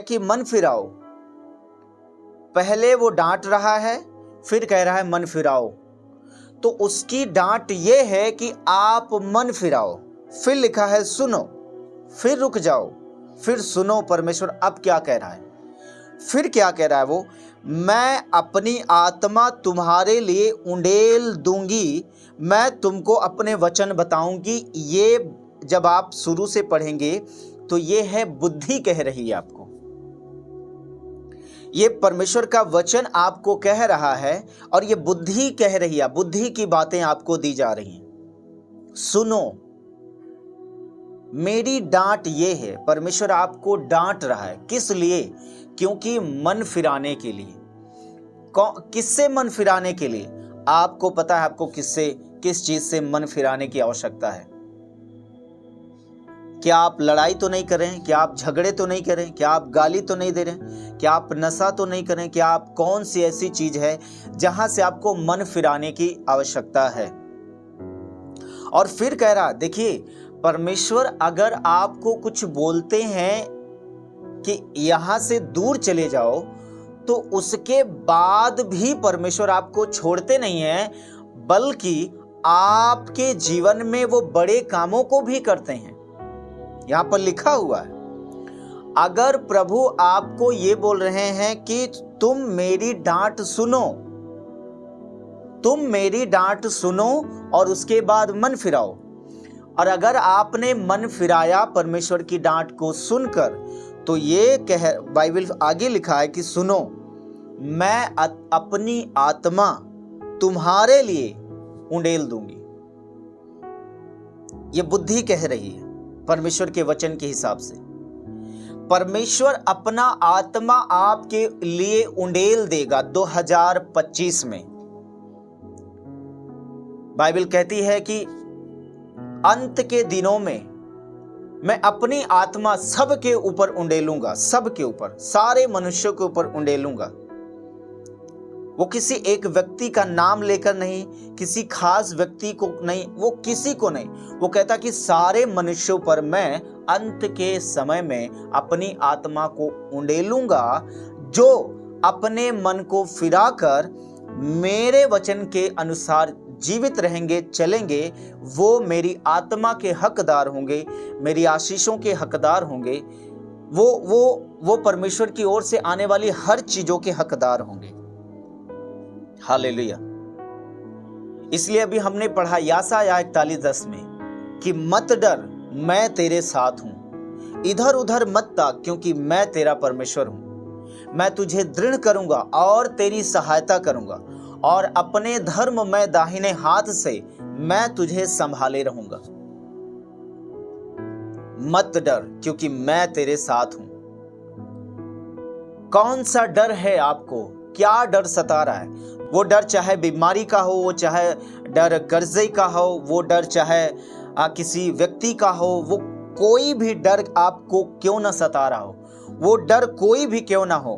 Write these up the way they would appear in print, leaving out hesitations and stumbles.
है कि मन फिराओ। पहले वो डांट रहा है, फिर कह रहा है मन फिराओ। तो उसकी डांट ये है कि आप मन फिराओ। फिर लिखा है सुनो, फिर रुक जाओ, फिर सुनो परमेश्वर अब क्या कह रहा है। फिर क्या कह रहा है वो, मैं अपनी आत्मा तुम्हारे लिए उंडेल दूंगी, मैं तुमको अपने वचन बताऊंगी। ये जब आप शुरू से पढ़ेंगे तो ये है बुद्धि कह रही है आपको, ये परमेश्वर का वचन आपको कह रहा है और ये बुद्धि कह रही है, बुद्धि की बातें आपको दी जा रही हैं। सुनो, मेरी डांट ये है, परमेश्वर आपको डांट रहा है। किस लिए? क्योंकि मन फिराने के लिए। किससे मन फिराने के लिए? आपको पता है आपको किस चीज से मन फिराने की आवश्यकता है। क्या आप लड़ाई तो नहीं कर रहे हैं? क्या आप झगड़े तो नहीं कर रहे हैं? क्या आप गाली तो नहीं दे रहे हैं? क्या आप नशा तो नहीं कर रहे हैं? क्या आप कौन सी ऐसी चीज है जहां से आपको मन फिराने की आवश्यकता है? और फिर कह रहा, देखिए परमेश्वर अगर आपको कुछ बोलते हैं कि यहां से दूर चले जाओ, तो उसके बाद भी परमेश्वर आपको छोड़ते नहीं हैं, बल्कि आपके जीवन में वो बड़े कामों को भी करते हैं। यहां पर लिखा हुआ है, अगर प्रभु आपको ये बोल रहे हैं कि तुम मेरी डांट सुनो, तुम मेरी डांट सुनो और उसके बाद मन फिराओ, और अगर आपने मन फिराया परमेश्वर की डांट को सुनकर, तो ये बाइबल आगे लिखा है कि सुनो, मैं अपनी आत्मा तुम्हारे लिए उंडेल दूंगी। ये बुद्धि कह रही है परमेश्वर के वचन के हिसाब से। परमेश्वर अपना आत्मा आपके लिए उंडेल देगा 2025 में। बाइबल कहती है कि अंत के दिनों में मैं अपनी आत्मा सबके ऊपर उंडेलूंगा, सबके ऊपर, सारे मनुष्यों के ऊपर उंडेलूंगा। वो किसी एक व्यक्ति का नाम लेकर नहीं, किसी खास व्यक्ति को नहीं, वो किसी को नहीं, वो कहता कि सारे मनुष्यों पर मैं अंत के समय में अपनी आत्मा को उंडेलूंगा। जो अपने मन को फिराकर मेरे वचन के अनुसार जीवित रहेंगे, चलेंगे, वो मेरी आत्मा के हकदार होंगे, मेरी आशीषों के हकदार होंगे, वो परमेश्वर की ओर से आने वाली हर चीजों के हकदार होंगे। हालेलुया। इसलिए अभी हमने पढ़ा यशायाह 41:10 में कि मत डर, मैं तेरे साथ हूं, इधर उधर मत ताक, क्योंकि मैं तेरा परमेश्वर हूं। मैं तुझे दृढ़ करूंगा और तेरी सहायता करूंगा, और अपने धर्ममय दाहिने हाथ से मैं तुझे संभाले रहूंगा। मत डर, क्योंकि मैं तेरे साथ हूं। कौन सा डर है आपको? क्या डर सता रहा है? वो डर चाहे बीमारी का हो, वो चाहे डर कर्जे का हो, वो डर चाहे किसी व्यक्ति का हो, वो कोई भी डर आपको क्यों ना सता रहा हो, वो डर कोई भी क्यों ना हो,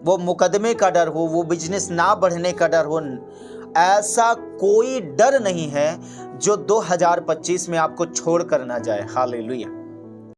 वो मुकदमे का डर हो, वो बिजनेस ना बढ़ने का डर हो, ऐसा कोई डर नहीं है जो 2025 में आपको छोड़ कर ना जाए। हालेलुया।